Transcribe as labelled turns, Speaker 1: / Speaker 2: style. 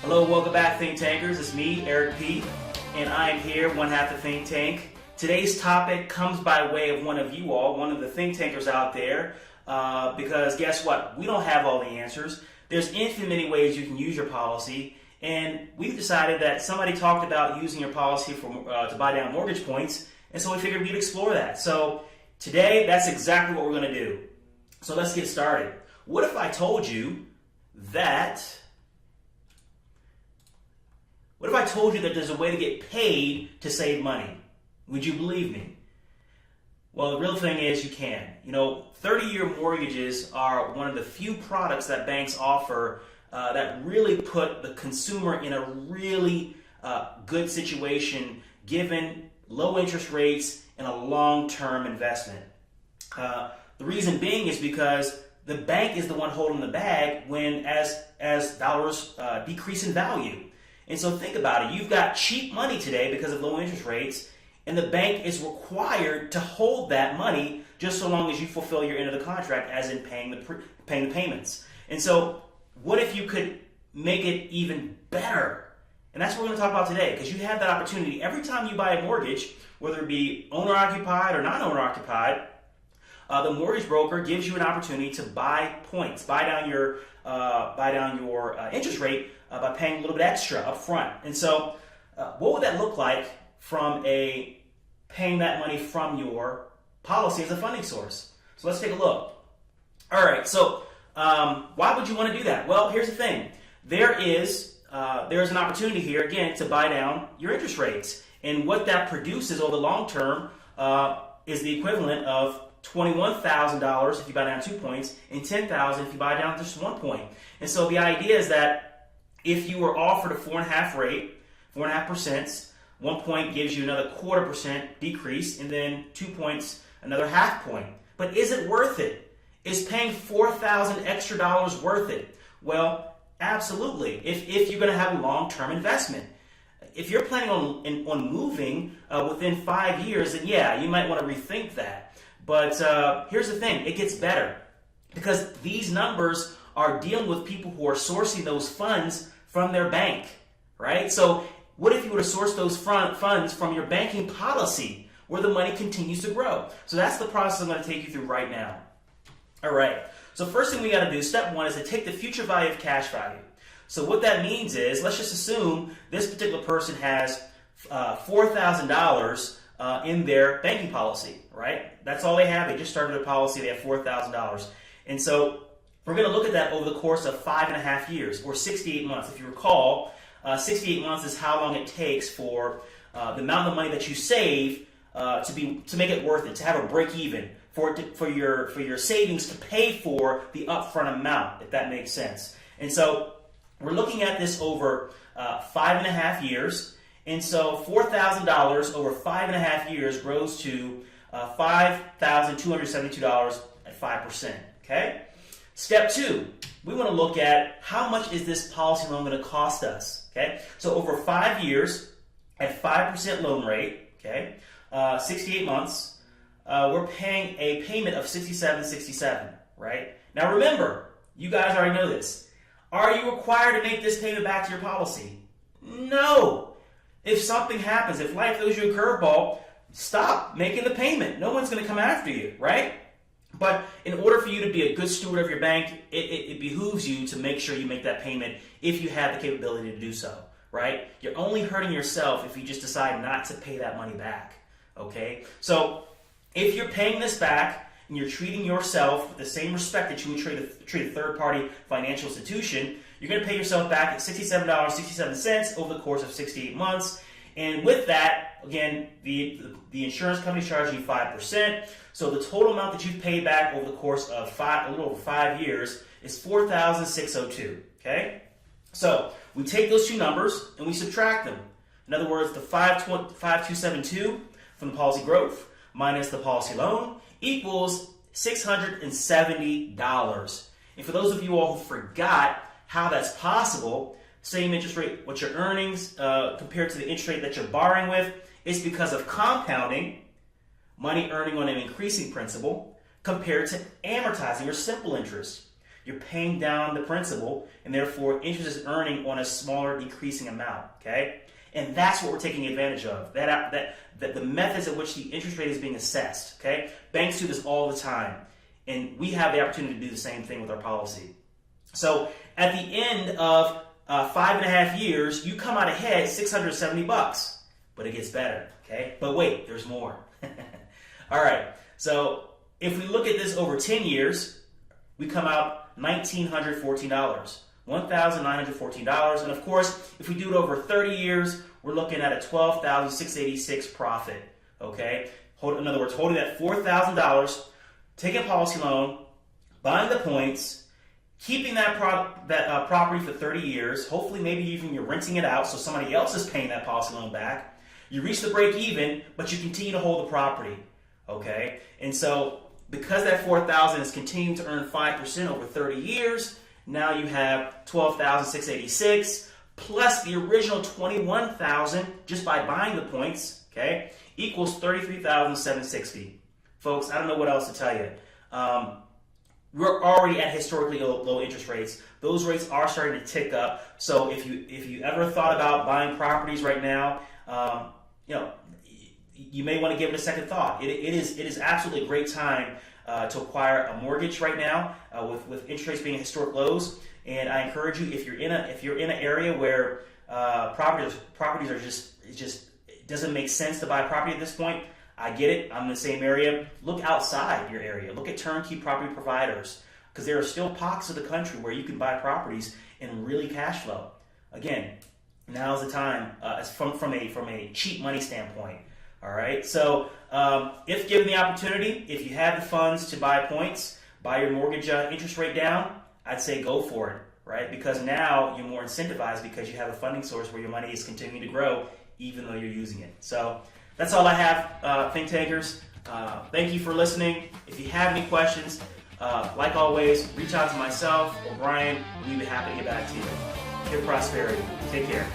Speaker 1: Hello, welcome back, Think Tankers. It's me, Eric P., and I am here, one half the Think Tank. Today's topic comes by way of one of you all, one of the Think Tankers out there, because guess what? We don't have all the answers. There's infinite many ways you can use your policy, and we've decided that somebody talked about using your policy to buy down mortgage points, and so we figured we'd explore that. So today, that's exactly what we're going to do. So let's get started. What if I told you that there's a way to get paid to save money? Would you believe me? Well, the real thing is you can. 30-year mortgages are one of the few products that banks offer that really put the consumer in a really good situation given low interest rates and a long-term investment. The reason being is because the bank is the one holding the bag when as dollars decrease in value. And so think about it. You've got cheap money today because of low interest rates, and the bank is required to hold that money just so long as you fulfill your end of the contract, as in paying the payments. And so what if you could make it even better? And that's what we're going to talk about today, because you have that opportunity. Every time you buy a mortgage, whether it be owner-occupied or non-owner-occupied, the mortgage broker gives you an opportunity to buy points, buy down your interest rate by paying a little bit extra up front. And so what would that look like from paying that money from your policy as a funding source? So let's take a look. All right, so why would you want to do that? Well, here's the thing. There is an opportunity here, again, to buy down your interest rates. And what that produces over the long term is the equivalent of $21,000 if you buy down 2 points and $10,000 if you buy down just 1 point. And so the idea is that if you were offered a 4.5 rate, 4.5%, 1 point gives you another 0.25% decrease, and then 2 points, another 0.5 point. But is it worth it? Is paying $4,000 extra dollars worth it? Well, absolutely. If you're going to have a long-term investment. If you're planning on moving within 5 years, then yeah, you might want to rethink that. But here's the thing, it gets better, because these numbers are dealing with people who are sourcing those funds from their bank, right? So what if you were to source those funds from your banking policy where the money continues to grow? So that's the process I'm going to take you through right now. All right, so first thing we got to do, step one, is to take the future value of cash value. So what that means is, let's just assume this particular person has $4,000 in their banking policy, right? That's all they have. They just started a policy. They have $4,000. And so we're going to look at that over the course of 5.5 years, or 68 months. If you recall, 68 months is how long it takes for the amount of money that you save to make it worth it, to have a break even, for your savings to pay for the upfront amount, if that makes sense. And so we're looking at this over 5.5 years. And so $4,000 over 5.5 years grows to $5,272 at 5%. Okay? Step two, we want to look at how much is this policy loan going to cost us. Okay? So over 5 years at 5% loan rate, okay, 68 months, we're paying a payment of $67.67, right? Now remember, you guys already know this. Are you required to make this payment back to your policy? No. If something happens, if life throws you a curveball, stop making the payment. No one's going to come after you, right? But in order for you to be a good steward of your bank, it behooves you to make sure you make that payment if you have the capability to do so, right? You're only hurting yourself if you just decide not to pay that money back, okay? So if you're paying this back and you're treating yourself with the same respect that you would treat a third-party financial institution, you're going to pay yourself back at $67.67 over the course of 68 months. And with that, again, the insurance company is charging you 5%. So the total amount that you've paid back over the course of a little over 5 years is $4,602. Okay? So we take those two numbers and we subtract them. In other words, the $5,272 from the policy growth minus the policy loan equals $670. And for those of you all who forgot how that's possible, same interest rate, what your earnings compared to the interest rate that you're borrowing with, it's because of compounding, money earning on an increasing principal, compared to amortizing or simple interest. you're paying down the principal, and therefore interest is earning on a smaller decreasing amount, okay? And that's what we're taking advantage of, that the methods at which the interest rate is being assessed, okay? Banks do this all the time, and we have the opportunity to do the same thing with our policy. So at the end of 5.5 years, you come out ahead $670, but it gets better, okay? But wait, there's more. All right, so if we look at this over 10 years, we come out $1,914, $1,914. And of course, if we do it over 30 years, we're looking at a $12,686 profit, okay? In other words, holding that $4,000, taking a policy loan, buying the points, keeping that property for 30 years, hopefully maybe even you're renting it out so somebody else is paying that policy loan back. You reach the break even, but you continue to hold the property, okay? And so because that $4,000 is continuing to earn 5% over 30 years, now you have $12,686 plus the original $21,000 just by buying the points, okay, equals $33,760. Folks, I don't know what else to tell you. We're already at historically low interest rates. Those rates are starting to tick up. So if you ever thought about buying properties right now, you may want to give it a second thought. It is absolutely a great time to acquire a mortgage right now with interest rates being at historic lows. And I encourage you, if you're in an area where properties are it doesn't make sense to buy property at this point. I get it. I'm in the same area. Look outside your area. Look at turnkey property providers, because there are still pockets of the country where you can buy properties and really cash flow. Again, now's the time from a cheap money standpoint. All right. So if given the opportunity, if you have the funds to buy points, buy your mortgage interest rate down, I'd say go for it, right? Because now you're more incentivized because you have a funding source where your money is continuing to grow even though you're using it. So that's all I have, Think Tankers. Thank you for listening. If you have any questions, like always, reach out to myself or Brian. We'd be happy to get back to you. Give prosperity. Take care.